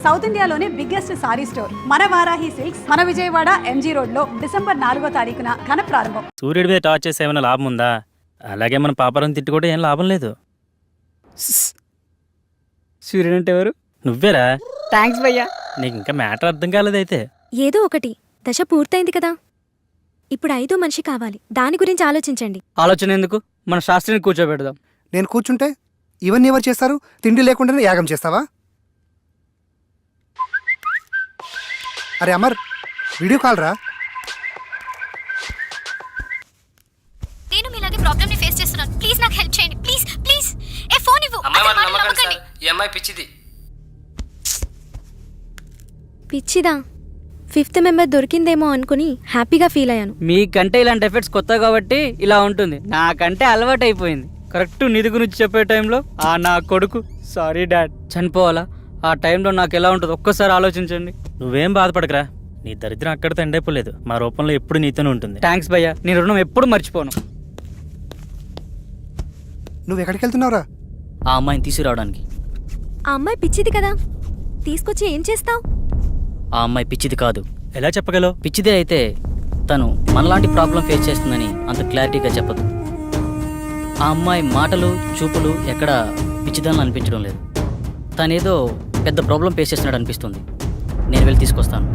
South ఇండియాలోనే biggest sorry store మన Varahi silks మన విజయవాడ ఎంజీ రోడ్ లో డిసెంబర్ 4వ తారీఖున ఘన ప్రారంభం. సూర్యుడి మీద టార్చ్ చేస్తే ఏమైనా లాభం ఉందా? అలాగే మన పాపరం తిట్టుకుంటే ఏం లాభం లేదు. సూర్యుడు అంటే ఎవరు? నువ్వేరా? థ్యాంక్స్ భయ్యా. నీకు ఇంకా మ్యాటర్ అర్థం కాలేదైతే. ఏదో ఒకటి దశ పూర్తయింది కదా, ఇప్పుడు 5వ మనిషి కావాలి. దాని గురించి ఆలోచించండి. ఆలోచన ఎందుకు, మన శాస్త్రిని కూర్చోబెడదాం. నేను కూర్చుంటే ఇవన్నీ ఎవరు చేస్తారు? తిండి లేకుండానే యాగం చేస్తావా? అరే అమర్, వీడియో కాల్ రా. నేను మీలాగే ప్రాబ్లమ్ ని ఫేస్ చేస్తున్నాను. ప్లీజ్ నాకు హెల్ప్ చేయండి. Please please. ఏ ఫోన్ ఇవ్వు. ఈ అమ్మాయి పిచ్చిది. పిచ్చిదా? 5th మెంబర్ దొరికిందేమో అనుకుని హ్యాపీగా ఫీల్ అయ్యాను. మీకంటే ఇలాంటి ఎఫెక్ట్స్ కొత్త కాబట్టి ఇలా ఉంటుంది. నాకంటే అలవాటు అయిపోయింది. కరెక్ట్ నిధి గురించి చెప్పే టైంలో నా కొడుకు సారీ డాడ్ చనిపోవాలా? ఆ టైంలో నాకు ఎలా ఉంటుంది ఒక్కసారి ఆలోచించండి. నువ్వేం బాధపడకరా, నీ దరిద్రం అక్కడితో ఎండైపోలేదు. మా రూపంలో ఎప్పుడు నీతోనే ఉంటుంది. థ్యాంక్స్ భయ్యా, నేను రుణం ఎప్పుడు మర్చిపోను. నువ్వు ఎక్కడికి వెళ్తున్నావురా? ఆ అమ్మాయిని తీసుకురావడానికి. ఆ అమ్మాయి పిచ్చిది కదా, తీసుకొచ్చి ఏం చేస్తావు? ఆ అమ్మాయి పిచ్చిది కాదు. ఎలా చెప్పగలవు? పిచ్చిదే అయితే తను మనలాంటి ప్రాబ్లం ఫేస్ చేస్తుందని అంత క్లారిటీగా చెప్పదు. ఆ అమ్మాయి మాటలు చూపులు ఎక్కడ పిచ్చిదాన్ని అనిపించడం లేదు. తనేదో పెద్ద ప్రాబ్లం ఫేస్ చేస్తున్నాడు అనిపిస్తుంది. నేను వెళ్ళి తీసుకొస్తాను.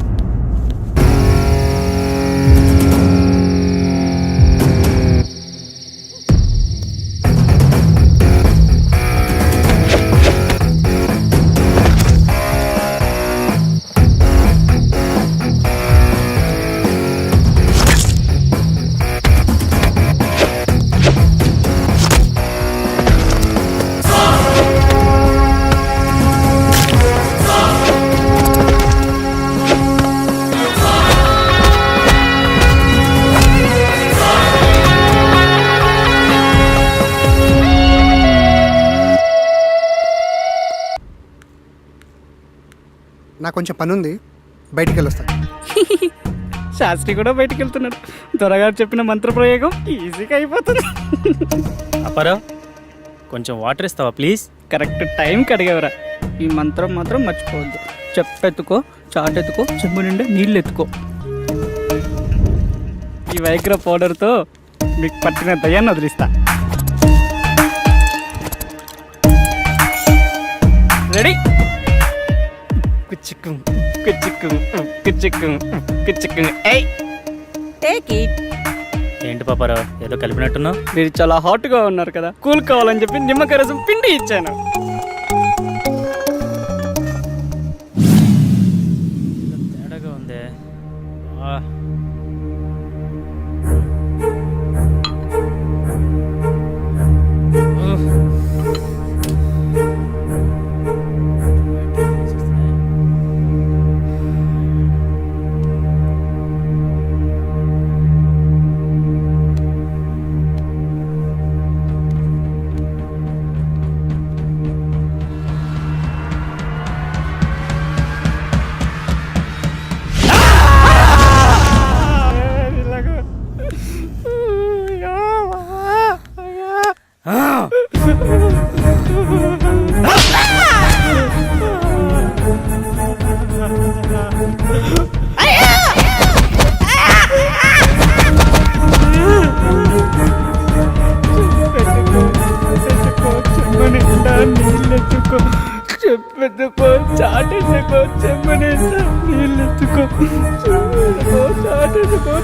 నాకు కొంచెం పని ఉంది, బయటికి వెళ్ళొస్తాను. శాస్త్రి కూడా బయటికి వెళ్తున్నాడు. త్వరగా చెప్పిన మంత్రప్రయోగం ఈజీగా అయిపోతుంది. అప్పారావు, కొంచెం వాటర్ ఇస్తావా ప్లీజ్? కరెక్ట్ టైంకి అడిగేవరా. ఈ మంత్రం మాత్రం మర్చిపోవద్దు. చెప్పెత్తుకో, చాటెత్తుకో, చెంబు నిండా నీళ్ళు ఎత్తుకో. ఈ వైగ్ర పౌడర్తో మీకు పట్టిన దయ్యాన్ని వదిలిస్తా. రెడీ? కుచ్చిక్కు కుచ్చిక్కు కుచ్చిక్కు కుచ్చిక్కు. ఏయ్ టేక్ ఇట్. ఏంటి పాపారావు, ఏదో కలిపినట్టున్నావు? మీరు చాలా హాట్గా ఉన్నారు కదా, కూల్ కావాలని చెప్పి నిమ్మకాయ రసం పిండి ఇచ్చాను. తేడాగా ఉందే. చెప్పెత్తుకో, చాటెత్తుకో, చెంబు నిండా నీళ్ళెత్తుకో, చాటెత్తుకో.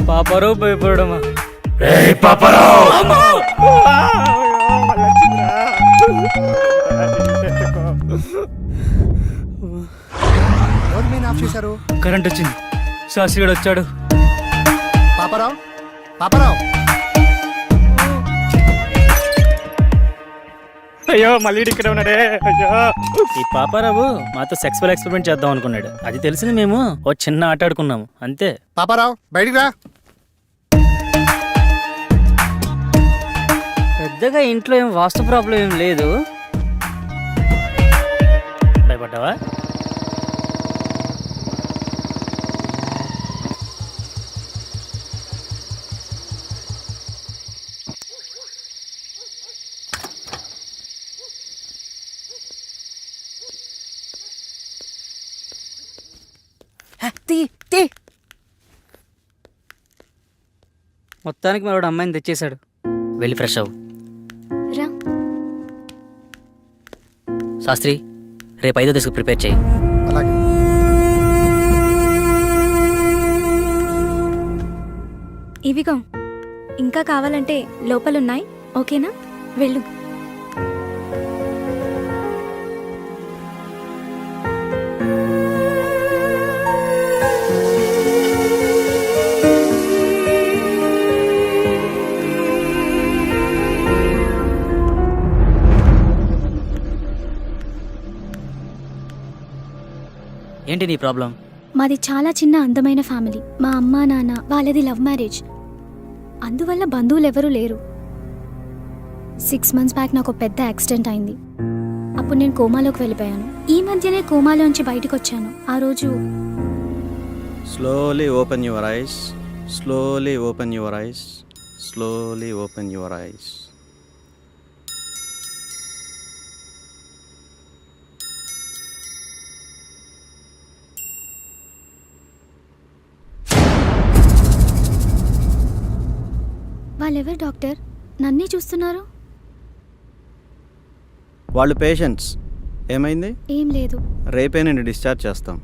పాపారావు భయపడమా? పాపారావు ఎవరు మెయిన్ ఆఫ్ చేశారు? కరెంట్ వచ్చింది, శాస్త్రి వచ్చాడు. పాపారావు, పాపారావు, అయ్యో మళ్ళీ ఇక్కడ ఉన్నాడే. అయ్యో, ఈ పాపారావు మాతో సెక్సువల్ ఎక్స్పెరిమెంట్ చేద్దాం అనుకున్నాడు. అది తెలిసింది మేము ఓ చిన్న ఆట ఆడుకున్నాము అంతే. పాపారావు బయటికి రా. పెద్దగా ఇంట్లో ఏం వాస్తు ప్రాబ్లం ఏం లేదు. భయపడ్డావా? మొత్తానికి మరొక అమ్మాయిని తెచ్చేశాడు. వెళ్ళి ఫ్రెష్ అవ్వు. రా. శాస్త్రి, రేపు 5వ దశకు ప్రిపేర్ చేయి. అలాగే. ఇవిగో ఇంకా కావాలంటే లోపలున్నాయి, ఓకేనా? వెళ్ళు. ఏంటి నీ ప్రాబ్లం? మాది చాలా చిన్న అందమైన ఫ్యామిలీ. మా అమ్మ నాన్న వాళ్ళది లవ్ మ్యారేజ్, అందువల్ల బంధువులు ఎవరూ లేరు. 6 months బ్యాక్ నాకు పెద్ద యాక్సిడెంట్ అయింది. అప్పుడు నేను కోమాలోకి వెళ్ళిపోయాను. ఈ మధ్యనే కోమాలోంచి బయటకు వచ్చాను. ఆ రోజు Slowly open your eyes. Slowly open your eyes. Slowly open your eyes. వాళ్ళెవరు డాక్టర్? నన్నే చూస్తున్నారు. వాళ్ళు పేషెంట్స్. ఏమైంది? ఏం లేదు. రేపే నేను డిశ్చార్జ్ చేస్తాం.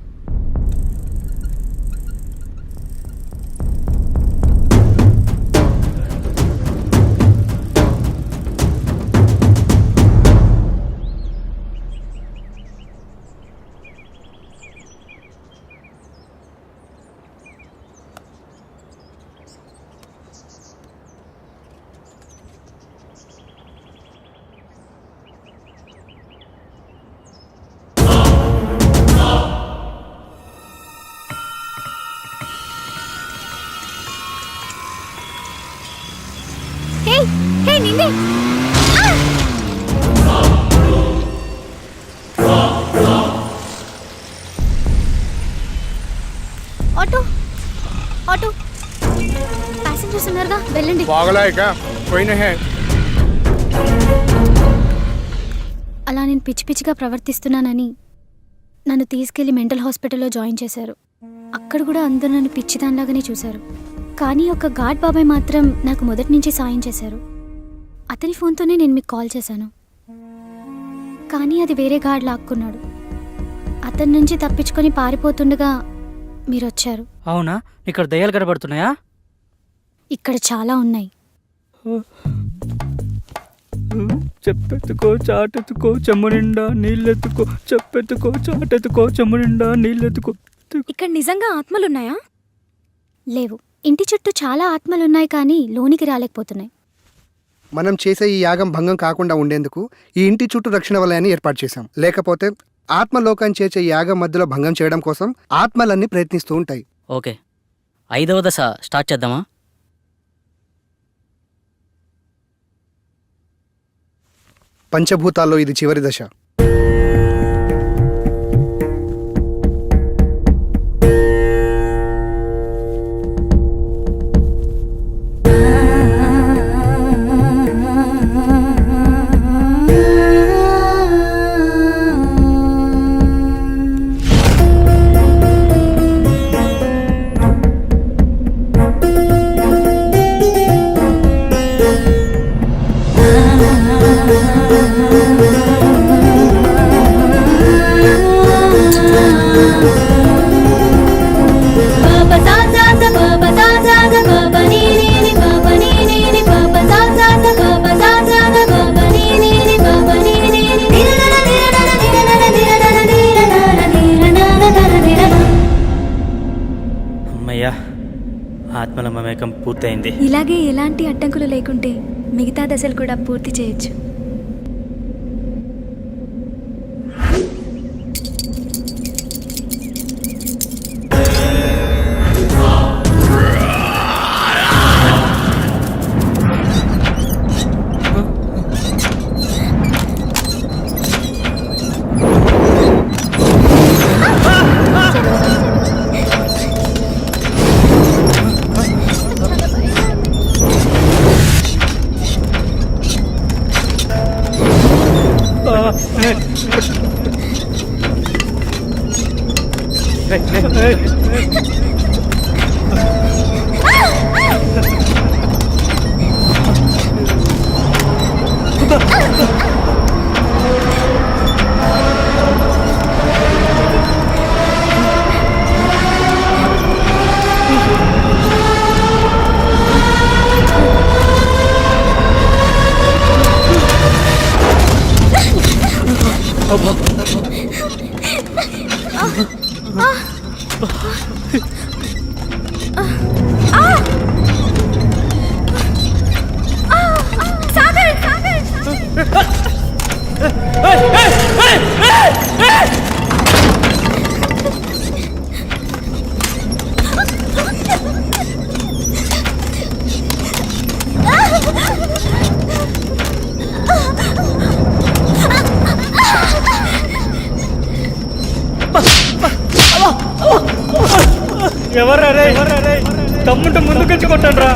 హే హే నిన్నే. ఆటో ఆటో ప్యాసింజర్స్ ఉన్నారుగా, వెళ్ళండి. అలా నేను పిచ్చి పిచ్చిగా ప్రవర్తిస్తున్నానని నన్ను తీసుకెళ్లి మెంటల్ హాస్పిటల్లో జాయిన్ చేశారు. అక్కడ కూడా అందరూ నన్ను పిచ్చిదానిలాగానే చూశారు. కానీ ఒక గాడ్ బాబాయ్ మాత్రం నాకు మొదటి నుంచి సాయం చేశారు. అతని ఫోన్తోనే నేను మీకు కాల్ చేశాను, కానీ అది వేరే గాడ్ లాక్కున్నాడు. అతని నుంచి తప్పించుకొని పారిపోతుండగా మీరు వచ్చారు. అవునా? ఇక్కడ దయ్యాలు కనబడుతున్నాయా? ఇక్కడ చాలా ఉన్నాయి. చెప్పెత్తుకో చాటెత్తుకో చెమ్ము నిండా నీళ్ళెత్తుకో, చెప్పెత్తుకో చాటెత్తుకో చెమ్ము నిండా నీళ్ళెత్తుకో. ఇక్కడ నిజంగా ఆత్మలున్నాయా? లేవు. ఇంటి చుట్టూ చాలా ఆత్మలున్నాయి, కానీ లోనికి రాలేకపోతున్నాయి. మనం చేసే ఈ యాగం భంగం కాకుండా ఉండేందుకు ఈ ఇంటి చుట్టూ రక్షణ వలయాన్ని ఏర్పాటు చేశాం. లేకపోతే ఆత్మలోకాన్ని చేసే ఈ యాగం మధ్యలో భంగం చేయడం కోసం ఆత్మలన్నీ ప్రయత్నిస్తూ ఉంటాయి. ఓకే, 5వ దశ స్టార్ట్ చేద్దామా? పంచభూతాల్లో ఇది చివరి దశ. Ba మన మమేకం పూర్తయింది. ఇలాగే ఎలాంటి అడ్డంకులు లేకుంటే మిగతా దశలు కూడా పూర్తి చేయొచ్చు. ఎవరా రే తమ్ముంటే ముందుకొచ్చి కొట్టండ్రా.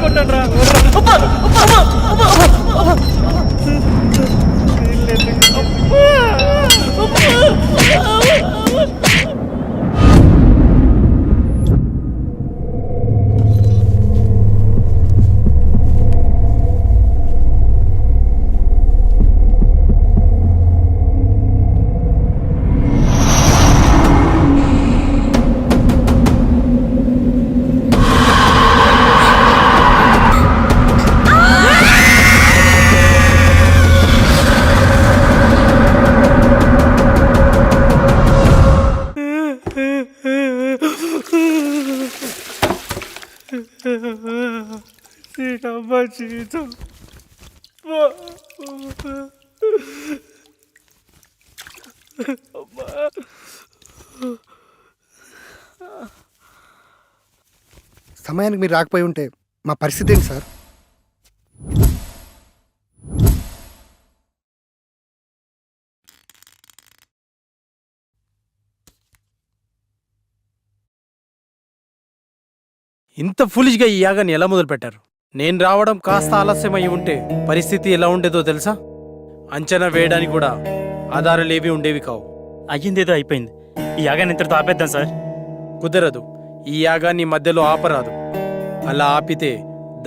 జీవితం సమయానికి మీరు రాకపోయి ఉంటే మా పరిస్థితి ఏంటి సార్? ఇంత ఫులిష్గా ఈ యాగాన్ని ఎలా మొదలుపెట్టారు? నేను రావడం కాస్త ఆలస్యమై ఉంటే పరిస్థితి ఎలా ఉండేదో తెలుసా? అంచనా వేయడానికి కూడా ఆధారాలేవి ఉండేవి కావు. అయ్యిందేదో అయిపోయింది. ఈ యాగాన్ని ఇంతటితో ఆపేద్దాం సార్. కుదరదు. ఈ యాగాన్ని మధ్యలో ఆపరాదు. అలా ఆపితే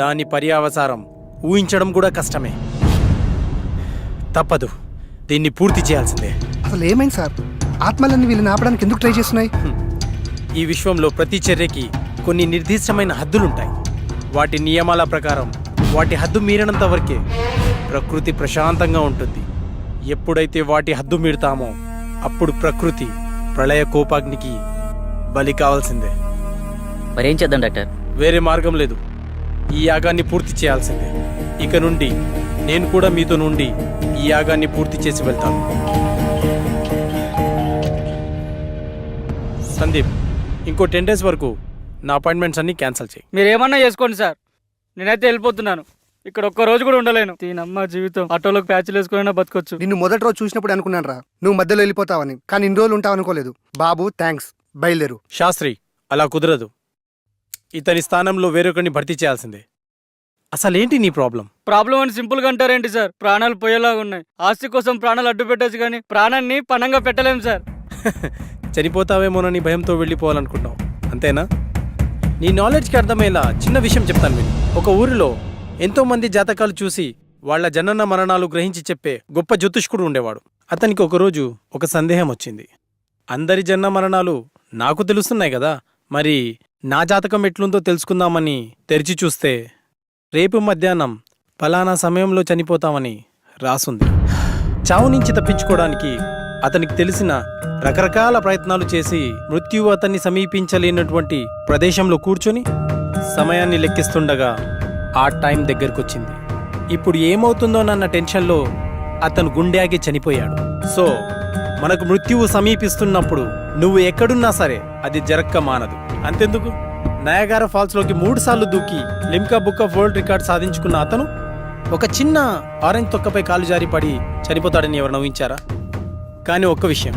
దాని పర్యావసారం ఊహించడం కూడా కష్టమే. తప్పదు, దీన్ని పూర్తి చేయాల్సిందే. అసలు ఏమైంది సార్? ఆత్మలన్నీ వీళ్ళని ఆపడానికి ఎందుకు ట్రై చేస్తున్నాయి? ఈ విశ్వంలో ప్రతి చర్యకి కొన్ని నిర్దిష్టమైన హద్దులుంటాయి. వాటి నియమాల ప్రకారం వాటి హద్దు మీరినంత వరకే ప్రకృతి ప్రశాంతంగా ఉంటుంది. ఎప్పుడైతే వాటి హద్దు మీరుతామో అప్పుడు ప్రకృతి ప్రళయ కోపాగ్నికి బలి కావాల్సిందే. మరేం చేద్దాం డాక్టర్? వేరే మార్గం లేదు. ఈ యాగాన్ని పూర్తి చేయాల్సిందే. ఇక నుండి నేను కూడా మీతో నుండి ఈ యాగాన్ని పూర్తి చేసి వెళ్తాను. సందీప్, ఇంకో 10 days వరకు నా అపాయింట్మెంట్స్ అన్ని క్యాన్సిల్ చేయి. మీరేమన్నా చేసుకోండి సార్, నేనైతే వెళ్ళిపోతున్నాను. ఇక్కడ ఒక్క రోజు కూడా ఉండలేను. దీనమ్మ జీవితం. ఆటోలోకి ప్యాచ్లు వేసుకున్నా బతకొచ్చు. నిన్ను మొదటి రోజు చూసినప్పుడు అనుకున్నాను రా నువ్వు మధ్యలో వెళ్ళిపోతావని, కానీ ఇన్ని రోజులు ఉంటావు అనుకోలేదు. బాబు థ్యాంక్స్, బయలుదేరు. శాస్త్రి, అలా కుదరదు. ఇతని స్థానంలో వేరొకరిని భర్తీ చేయాల్సిందే. అసలేంటి నీ ప్రాబ్లం? ప్రాబ్లం అని సింపుల్గా అంటారేంటి సార్? ప్రాణాలు పోయేలాగా ఉన్నాయి. ఆస్తి కోసం ప్రాణాలు అడ్డు పెట్టచ్చు, కానీ ప్రాణాన్ని పణంగా పెట్టలేం సార్. చనిపోతావేమోనని భయంతో వెళ్ళిపోవాలనుకుంటావు, అంతేనా? నీ నాలెడ్జ్కి అర్థమయ్యేలా చిన్న విషయం చెప్తాను విను. ఒక ఊరిలో ఎంతో మంది జాతకాలు చూసి వాళ్ల జనన మరణాలు గ్రహించి చెప్పే గొప్ప జ్యోతిష్కుడు ఉండేవాడు. అతనికి ఒకరోజు ఒక సందేహం వచ్చింది. అందరి జనన మరణాలు నాకు తెలుస్తున్నాయి కదా, మరి నా జాతకం ఎట్లుందో తెలుసుకుందామని తెరిచి చూస్తే రేపు మధ్యాహ్నం ఫలానా సమయంలో చనిపోతామని రాసుంది. చావు నుంచి తప్పించుకోవడానికి అతనికి తెలిసిన రకరకాల ప్రయత్నాలు చేసి మృత్యువు అతన్ని సమీపించలేనటువంటి ప్రదేశంలో కూర్చొని సమయాన్ని లెక్కిస్తుండగా ఆ టైం దగ్గరకొచ్చింది. ఇప్పుడు ఏమవుతుందోనన్న టెన్షన్లో అతను గుండె ఆగి చనిపోయాడు. సో మనకు మృత్యువు సమీపిస్తున్నప్పుడు నువ్వు ఎక్కడున్నా సరే అది జరక్క మానదు. అంతెందుకు, నయాగారా ఫాల్స్లోకి 3 సార్లు దూకి Limca book of world record సాధించుకున్న అతను ఒక చిన్న ఆరెంజ్ తొక్కపై కాలు జారి పడి చనిపోతాడని ఎవరు నవ్వించారా? కానీ ఒక్క విషయం,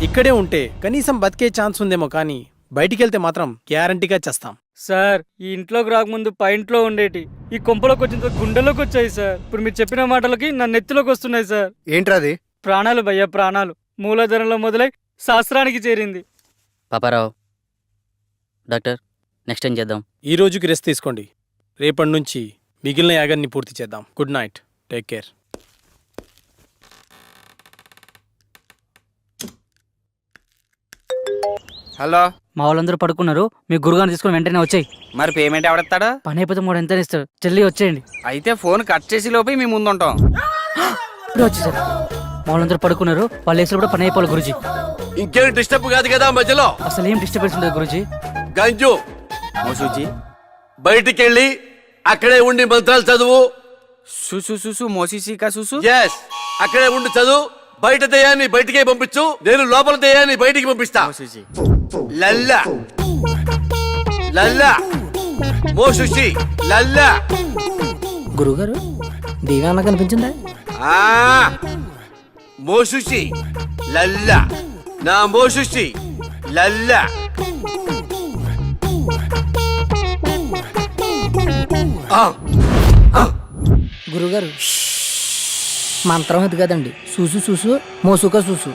ఇక్కడే ఉంటే కనీసం బతికే ఛాన్స్ ఉందేమో, కానీ బయటికెళ్తే మాత్రం గ్యారంటీగా చేస్తాం. సార్ ఈ ఇంట్లోకి రాకముందు పై ఇంట్లో ఉండేటి ఈ కొంపలోకి వచ్చిన గుండెలోకి వచ్చాయి సార్. ఇప్పుడు మీరు చెప్పిన మాటలకి నా నెత్తిలోకి వస్తున్నాయి సార్. ఏంట్రాది? ప్రాణాలు భయ్యా, ప్రాణాలు. మూలధనంలో మొదలై శాస్త్రానికి చేరింది. పాపారావు, డాక్టర్ నెక్స్ట్ ఏం చేద్దాం? ఈ రోజుకి రెస్ట్ తీసుకోండి, రేపటి నుంచి మిగిలిన యాగాన్ని పూర్తి చేద్దాం. Good night, take care. Hello, మా వాళ్ళందరూ పడుకున్నారు. మీ గురుగారిని తీసుకుని వెంటనే వచ్చాయి. మరి పేమెంట్ ఎవడెత్తాడు? పని అయిపోతే 3 ఎంత ఇస్తారు? జల్దీ వచ్చేయండి. అయితే ఫోన్ కట్ చేసి లోపే మీ ముందుంటాం. ఇప్పుడు వచ్చేసారు. మా వాళ్ళందరూ పడుకున్నారు. వాళ్ళు వేసిన కూడా పని అయిపోవాలి గురుజీ. ఇంకేం డిస్టర్బ్ కాదు కదా మధ్యలో? అసలు ఏం డిస్టర్బెన్స్ ఉండదు గురుజీ. గంజు మోసూజీ బయటికి వెళ్ళి అక్కడే ఉండి మంత్రాలు చదువు. సుసు సుసు మోసీసీకా సుసు. ఎస్, అక్కడే ఉండి చదువు. బయట దయ్యాన్ని బయటికే పంపించు, నేను లోపల దయ్యాన్ని బయటికి పంపిస్తా. మోసూజీ లల్లా లల్లా మోసుషి లల్లా. గురుగారు దివ్యాంగ కనిపించిందా? ఆ మోసుషి లల్లా, నా మోసుషి లల్లా. గురుగారు మంత్రం అది కదండి. చూసు చూసు మోసుక చూసు.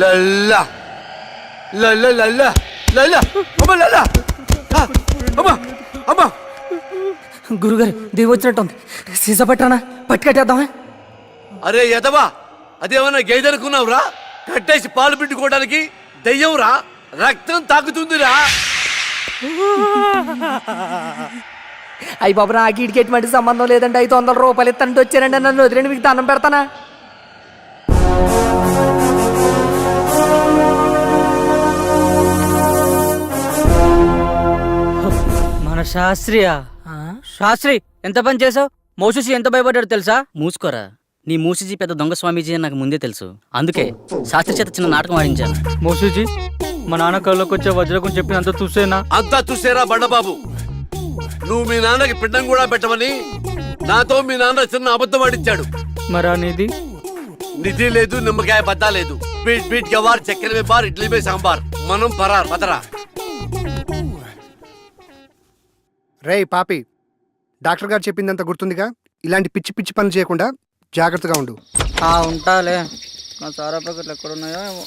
లల్లా లల్లా లల్లా లల్లా అమ్మ లల్లా అమ్మ అమ్మ. గురుగారు దేవి వచ్చినట్టుంది. సీసా పట్టానా పట్టి కట్టేద్దామా? అరే యదవా, అదేమన్నా గేదెనుకున్నావురా? కట్టేసి పాలు పిండుకోవడానికి దెయ్యంరా, రక్తం తాకుతుందిరా. అయ్యి బాబు, నాకు ఇటుకి ఎటువంటి సంబంధం లేదండి. 500 రూపాయలు ఇస్తానంటే వచ్చానండి. నన్ను వదిలేండి, మీకు దండం పెడతానా? మన శాస్త్రియా? శాస్త్రి ఎంత పని చేసావు? మోసూసి ఎంత భయపడ్డాడు తెలుసా? మూసుకోరా. నీ మూసిజీ పెద్ద దొంగ స్వామీజీ అని నాకు ముందే తెలుసు. అందుకే శాస్త్రి చేత చిన్న నాటకం ఆడించాను. మోసూజీ, మా నాన్న కళ్ళకి వచ్చే వజ్రకం చెప్పినంత చూసేనా? అంతా చూసేరా బండబాబు. నువ్వు మీ నాన్నకి పిండం కూడా పెట్టమని నాతో మీ నాన్న చిన్న అబద్ధం ఆడించాడు. మరా నిధి? నిధి లేదు, నిమ్మకాయ బద్దా లేదు. బీట్ బీట్ గవార్, చక్కెర మే బార్, ఇడ్లీ మే సాంబార్. మనం పరార్ పదరా. రేయ్ పాపి, డాక్టర్ గారు చెప్పిందంత గుర్తుందిగా? ఇలాంటి పిచ్చి పిచ్చి పనులు చేయకుండా జాగ్రత్తగా ఉండు. ఉంటాలే. నా సారా ప్యాకెట్లు ఎక్కడున్నాయో ఏమో.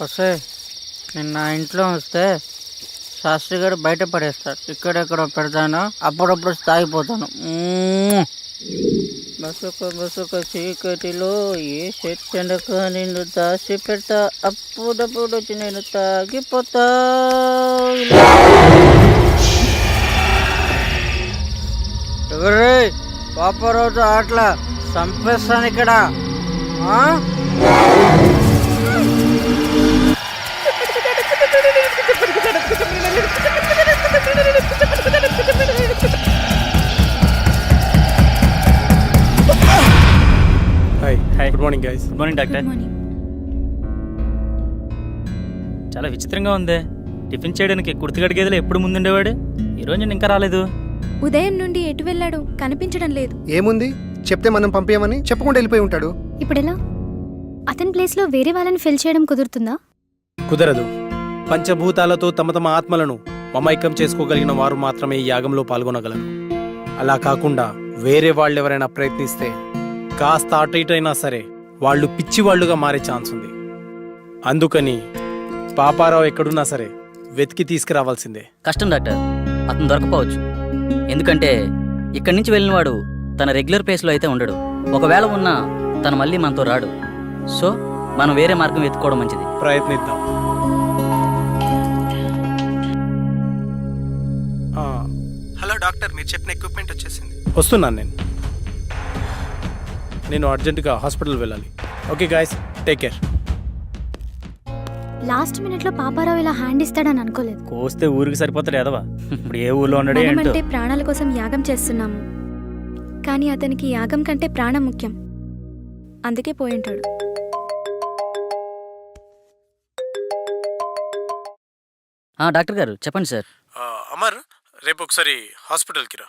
వస్తే నేను నా ఇంట్లో వస్తే శాస్త్రి గారు బయట పడేస్తాడు. ఇక్కడెక్కడ పెడతాను, అప్పుడప్పుడు తాగిపోతాను. బసుక చీకటిలో ఏ చెట్టెండక నిన్ను దాచి పెడతా, అప్పుడప్పుడు వచ్చి నేను తాగిపోతా. ఎవరే పాపరోజు అట్లా చంపేస్తాను ఇక్కడ. Hi, good morning guys. Good morning doctor. చాలా విచిత్రంగా ఉంది. టిఫిన్ చేయడానికి కుర్తిగడి గదిలో ఎప్పుడు ముందుండేవాడు, ఈరోజు నేను ఇంకా రాలేదు. ఉదయం నుండి ఎటు వెళ్ళాడు కనిపించడం లేదు. ఏముంది, చెప్తే మనం పంపించమని చెప్పకుండా వెళ్ళిపోయి ఉంటాడు. ఇప్పుడెలా? అతని ప్లేస్లో వేరే వాళ్ళని ఫిల్ చేయడం కుదురుతుందా? కుదరదు. పంచభూతాలతో తమ తమ ఆత్మలను మమైకం చేసుకోగలిగిన వారు మాత్రమే ఈ యాగంలో పాల్గొనగలరు. అలా కాకుండా వేరే వాళ్ళెవరైనా ప్రయత్నిస్తే కాస్త అటు ఇటు అయినా సరే వాళ్ళు పిచ్చివాళ్లుగా మారే ఛాన్స్ ఉంది. అందుకని పాపారావు ఎక్కడున్నా సరే వెతికి తీసుకురావాల్సిందే. కష్టం డాక్టర్, అతను దొరకపోవచ్చు. ఎందుకంటే ఇక్కడి నుంచి వెళ్ళిన వాడు తన రెగ్యులర్ ప్లేస్లో అయితే ఉండడు. ఒకవేళ ఉన్నా తను మళ్ళీ మనతో రాడు. సో మనం వేరే మార్గం వెతుక్కోవడం మంచిది. ప్రయత్నిద్దాం. మీరు చెప్పిన ఎక్విప్మెంట్ వచ్చేసింది. వస్తున్నాను నేను అర్జెంటుగా హాస్పిటల్ వెళ్ళాలి. Okay guys, take care. Last మినిట్లో పాపారావు ఇలా హ్యాండ్ ఇస్తాడని అనుకోలేదు. కోస్తే ఊరికి సరిపోతాడు ఎదవా. ఇప్పుడు ఏ ఊర్లో ఉన్నాడే ఏంటో. మనమంటే ప్రాణాల కోసం యాగం చేస్తున్నాము, కానీ అతనికి యాగం కంటే ప్రాణం ముఖ్యం. అందుకే పోయి ఉంటాడు. డాక్టర్ గారు చెప్పండి సార్. అమర్, రేపు ఒకసారి హాస్పిటల్కి రా.